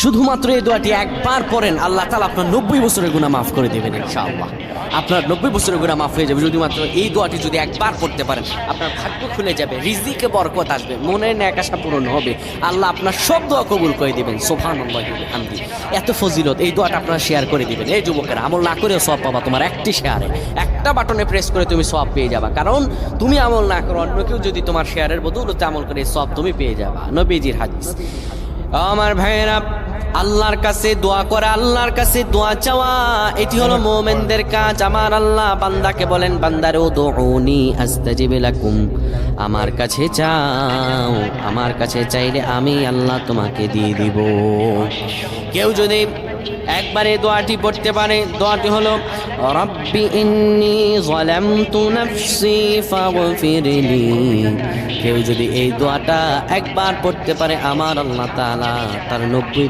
শুধুমাত্র এই দোয়াটি একবার পড়েন, আল্লাহ তাআলা আপনার 90 বছরের গুনাহ মাফ করে দেবেন ইনশাআল্লাহ। আপনার 90 বছরের গুনাহ মাফ হয়ে যাবে শুধুমাত্র এই দোয়াটি যদি একবার পড়তে পারেন। আপনার ভাগ্য খুলে যাবে, রিজিকে বরকত আসবে, মনের নেক আশা পূরণ হবে, আল্লাহ আপনার সব দোয়া কবুল করে দিবেন। সুবহানাল্লাহি ওয়া বিহামদিহি। এত ফজিলত, এই দোয়াটা আপনারা শেয়ার করে দিবেন। এই যুবকেরা, আমল না করেও সওয়াব পাবা। তোমার একটি শেয়ারে, একটা বাটনে প্রেস করে তুমি সওয়াব পেয়ে যাবা। কারণ তুমি আমল না করো, অন্য কেউ যদি তোমার শেয়ারের বদৌলতে আমল করে সওয়াব তুমি পেয়ে যাবা। নবীজির হাদিস। আমার ভাইয়েরা, আল্লাহর কাছে দোয়া করা, আল্লাহর কাছে দোয়া চাওয়া, এটি হলো মুমিনদের কাজ। আমার আল্লাহ বান্দাকে বলেন, বান্দারে উদউনি আস্তাজিব লাকুম, আমার কাছে চাও, আমার কাছে চাইলে আমি আল্লাহ তোমাকে দিয়ে দিব। কেউ যদি একবারে দোয়াটি পড়তে পারে, দোয়াটি হলো রব্বি ইন্নী যালামতু নাফসি ফাগফিরলি। কেউ যদি এই দোয়াটা একবার পড়তে পারে, আমার আল্লাহ তাআলা তার 90